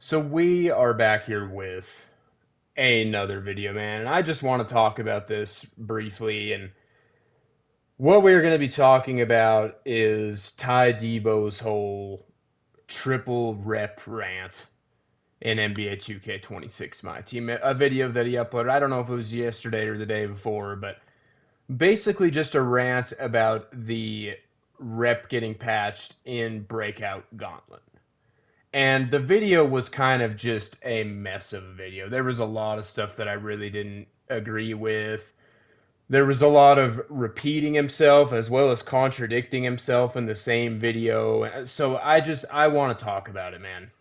So we are back here with another video, man, and I just want to talk about this briefly. And what we're going to be talking about is Tydebo's whole triple rep rant in NBA 2K26 Myteam. A video that he uploaded. I don't know if it was yesterday or the day before, but basically just a rant about the rep getting patched in breakout gauntlet. And the video was kind of just a mess of a video. There was a lot of stuff that I really didn't agree with. There was a lot of repeating himself as well as contradicting himself in the same video. So I want to talk about it, man.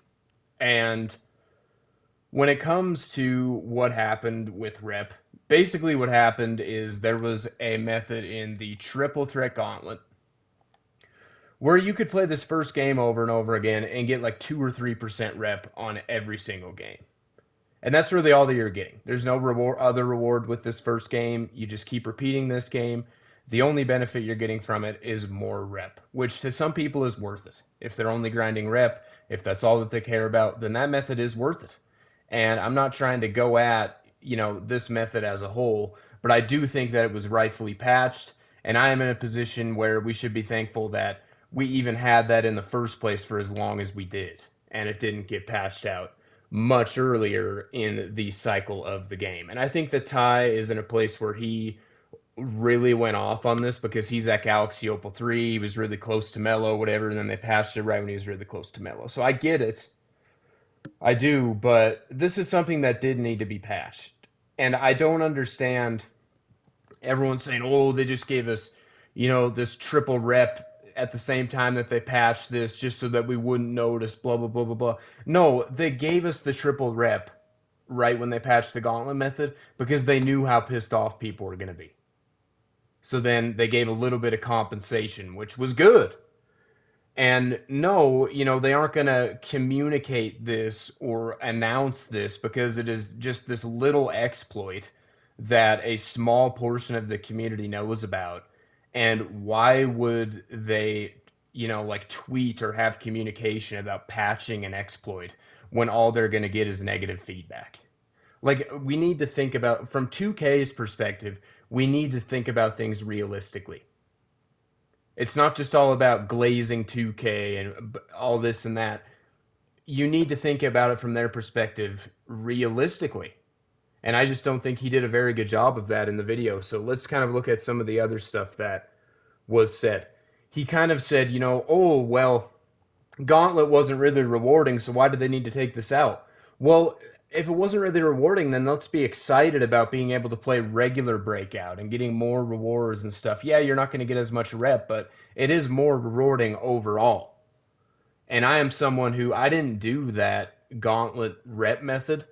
And when it comes to what happened with Rep, basically what happened is there was a method in the triple threat gauntlet where you could play this first game over and over again and get like 2 or 3% rep on every single game. And that's really all that you're getting. There's no other reward with this first game. You just keep repeating this game. The only benefit you're getting from it is more rep, which to some people is worth it. If they're only grinding rep, if that's all that they care about, then that method is worth it. And I'm not trying to go at, this method as a whole, but I do think that it was rightfully patched, and I am in a position where we should be thankful that we even had that in the first place for as long as we did, and it didn't get patched out much earlier in the cycle of the game. And I think that Ty is in a place where he really went off on this because he's at Galaxy Opal 3. He was really close to Melo, whatever, and then they patched it right when he was really close to Melo. So I get it. I do, but this is something that did need to be patched. And I don't understand everyone saying, oh, they just gave us, this triple rep at the same time that they patched this just so that we wouldn't notice, blah, blah, blah, blah, blah. No, they gave us the triple rep right when they patched the gauntlet method because they knew how pissed off people were going to be. So then they gave a little bit of compensation, which was good. And no, they aren't going to communicate this or announce this because it is just this little exploit that a small portion of the community knows about. And why would they, like tweet or have communication about patching an exploit when all they're going to get is negative feedback? Like, we need to think about, from 2K's perspective, we need to think about things realistically. It's not just all about glazing 2K and all this and that. You need to think about it from their perspective realistically. And I just don't think he did a very good job of that in the video. So let's kind of look at some of the other stuff that was said. He kind of said, oh, well, Gauntlet wasn't really rewarding, so why did they need to take this out? Well, if it wasn't really rewarding, then let's be excited about being able to play regular breakout and getting more rewards and stuff. Yeah, you're not going to get as much rep, but it is more rewarding overall. And I am someone who I didn't do that gauntlet rep method.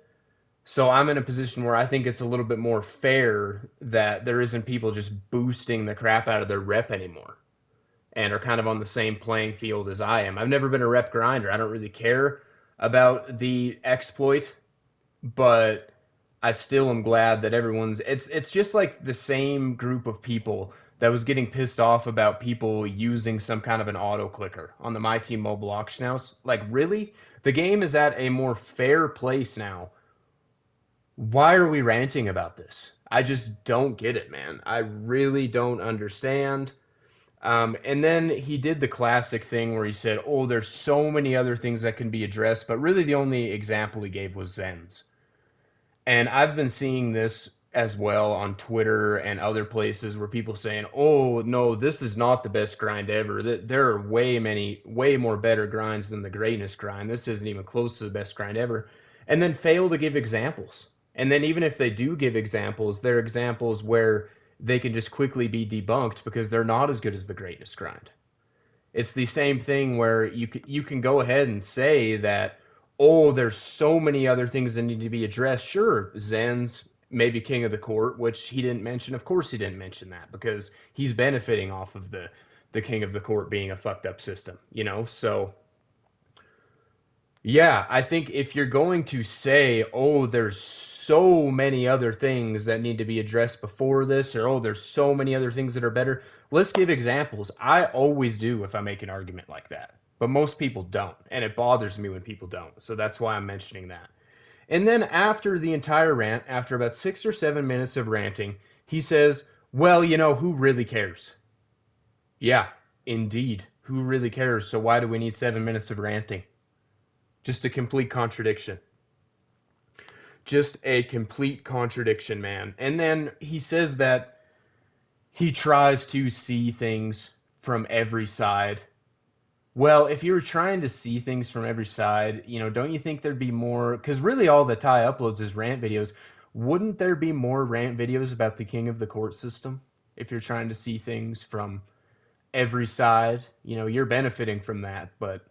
So I'm in a position where I think it's a little bit more fair that there isn't people just boosting the crap out of their rep anymore and are kind of on the same playing field as I am. I've never been a rep grinder. I don't really care about the exploit, but I still am glad that everyone's it's just like the same group of people that was getting pissed off about people using some kind of an auto clicker on the Myteam mobile auction house. Like, really? The game is at a more fair place now. Why are we ranting about this? I just don't get it, man. I really don't understand. And then he did the classic thing where he said, oh, there's so many other things that can be addressed, but really the only example he gave was Zen's. And I've been seeing this as well on Twitter and other places where people saying, "Oh no, this is not the best grind ever. There are way more better grinds than the greatness grind. This isn't even close to the best grind ever." And then fail to give examples. And then even if they do give examples, they're examples where they can just quickly be debunked because they're not as good as the greatness grind. It's the same thing where you can go ahead and say that, oh, there's so many other things that need to be addressed. Sure, Zen's maybe king of the court, which he didn't mention. Of course, he didn't mention that because he's benefiting off of the king of the court being a fucked up system, So yeah, I think if you're going to say, oh, there's so many other things that need to be addressed before this, or oh, there's so many other things that are better, let's give examples. I always do if I make an argument like that. but most people don't, and it bothers me when people don't. So that's why I'm mentioning that. And then after the entire rant, after about 6 or 7 minutes of ranting, he says, well, who really cares? Yeah, indeed. Who really cares? So why do we need 7 minutes of ranting? Just a complete contradiction. Just a complete contradiction, man. And then he says that he tries to see things from every side. Well, if you were trying to see things from every side, don't you think there'd be more? Because really, all the Ty uploads is rant videos. Wouldn't there be more rant videos about the king of the court system if you're trying to see things from every side? You're benefiting from that, but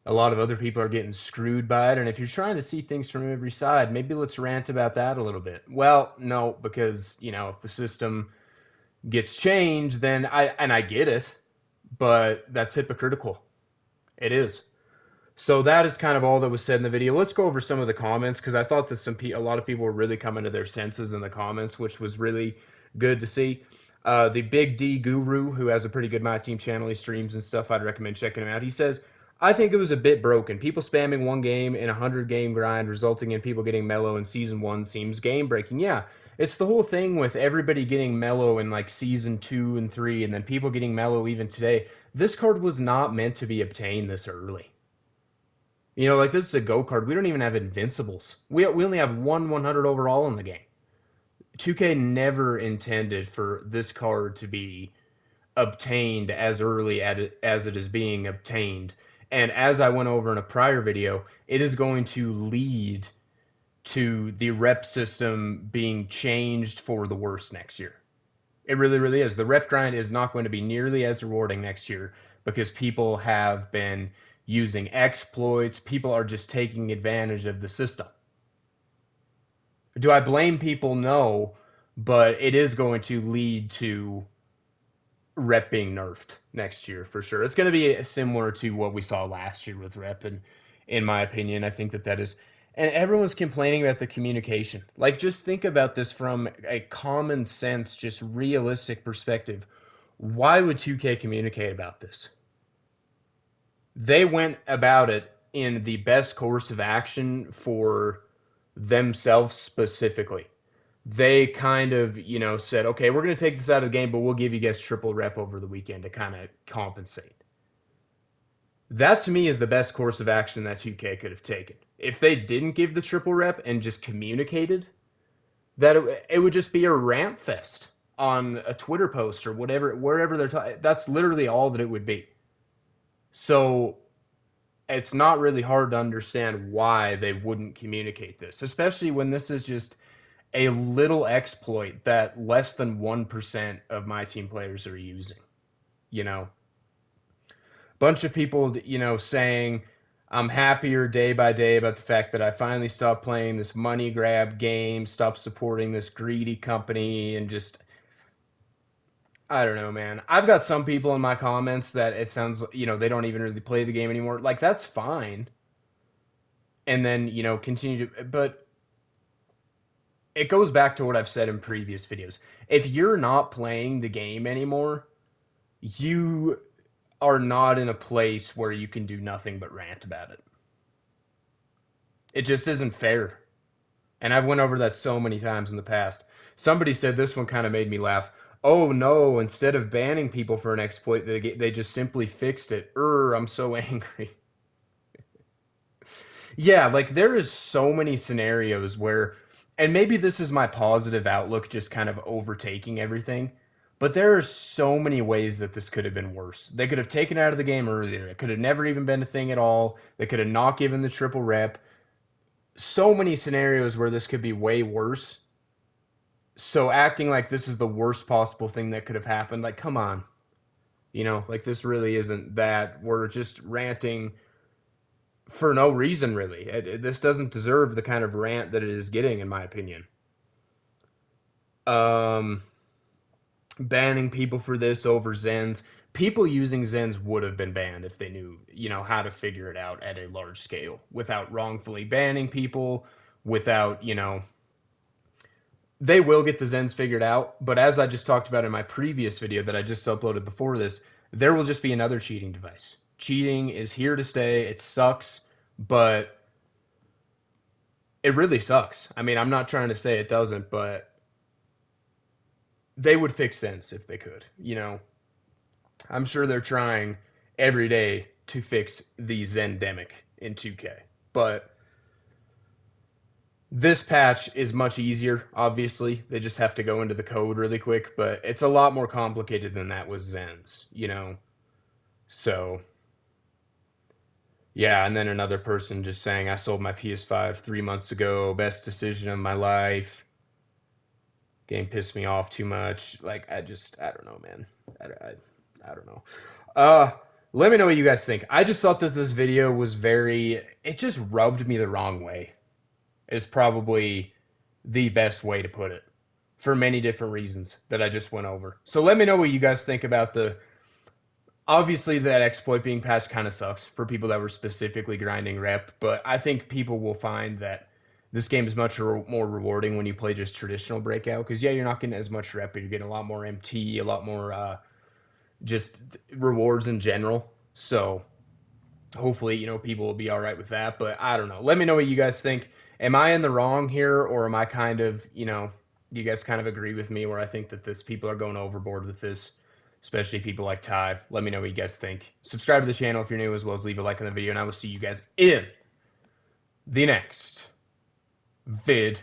a lot of other people are getting screwed by it. And if you're trying to see things from every side, maybe let's rant about that a little bit. Well, no, because, if the system gets changed, then I get it, but that's hypocritical. It is. So that is kind of all that was said in the video. Let's go over some of the comments because I thought that a lot of people were really coming to their senses in the comments, which was really good to see. The Big D Guru, who has a pretty good Myteam channel, he streams and stuff. I'd recommend checking him out. He says, I think it was a bit broken. People spamming one game in a 100-game grind, resulting in people getting mellow in Season 1 seems game-breaking. Yeah, it's the whole thing with everybody getting mellow in like Season 2 and 3, and then people getting mellow even today. This card was not meant to be obtained this early. Like this is a go card. We don't even have invincibles. We only have 100 overall in the game. 2K never intended for this card to be obtained as early as it is being obtained. And as I went over in a prior video, it is going to lead to the rep system being changed for the worse next year. It really, really is. The rep grind is not going to be nearly as rewarding next year because people have been using exploits. People are just taking advantage of the system. Do I blame people? No, but it is going to lead to rep being nerfed next year for sure. It's going to be similar to what we saw last year with rep, and in my opinion, I think that is. And everyone's complaining about the communication. Like, just think about this from a common sense, just realistic perspective. Why would 2K communicate about this? They went about it in the best course of action for themselves specifically. They kind of, said, okay, we're going to take this out of the game, but we'll give you guys triple rep over the weekend to kind of compensate. That to me is the best course of action that 2K could have taken. If they didn't give the triple rep and just communicated, that it would just be a rant fest on a Twitter post or whatever, wherever they're talking. That's literally all that it would be. So it's not really hard to understand why they wouldn't communicate this, especially when this is just a little exploit that less than 1% of Myteam players are using. Bunch of people, saying I'm happier day by day about the fact that I finally stopped playing this money grab game, stopped supporting this greedy company, and just, I don't know, man. I've got some people in my comments that it sounds, they don't even really play the game anymore. Like, that's fine. And then, continue to, but it goes back to what I've said in previous videos. If you're not playing the game anymore, you are not in a place where you can do nothing but rant about it. It just isn't fair. And I've went over that so many times in the past. Somebody said this one kind of made me laugh. Oh no, instead of banning people for an exploit, they just simply fixed it. I'm so angry. Yeah, like there is so many scenarios where, and maybe this is my positive outlook just kind of overtaking everything, but there are so many ways that this could have been worse. They could have taken it out of the game earlier. It could have never even been a thing at all. They could have not given the triple rep. So many scenarios where this could be way worse. So acting like this is the worst possible thing that could have happened, like, come on. Like this really isn't that. We're just ranting for no reason, really. This doesn't deserve the kind of rant that it is getting, in my opinion. Um, Banning people for this over Zens. People using Zens would have been banned if they knew, how to figure it out at a large scale without wrongfully banning people, without, they will get the Zens figured out. But as I just talked about in my previous video that I just uploaded before this, there will just be another cheating device. Cheating is here to stay. It sucks, but it really sucks. I mean, I'm not trying to say it doesn't, but they would fix sense if they could. I'm sure they're trying every day to fix the Zendemic in 2K. But this patch is much easier, obviously. They just have to go into the code really quick, but it's a lot more complicated than that with Zens. So, yeah, and then another person just saying, I sold my PS5 3 months ago, best decision of my life. Game pissed me off too much. Like, I don't know, man. I don't know. Uh, Let me know what you guys think. I just thought that this video was it just rubbed me the wrong way, is probably the best way to put it, for many different reasons that I just went over. So let me know what you guys think about obviously that exploit being patched kind of sucks for people that were specifically grinding rep, but I think people will find that this game is much more rewarding when you play just traditional breakout, because yeah, you're not getting as much rep, but you're getting a lot more MT, a lot more just rewards in general. So hopefully, people will be all right with that. But I don't know. Let me know what you guys think. Am I in the wrong here, or am I kind of, do you guys kind of agree with me where I think that people are going overboard with this, especially people like Ty? Let me know what you guys think. Subscribe to the channel if you're new, as well as leave a like on the video, and I will see you guys in the next video.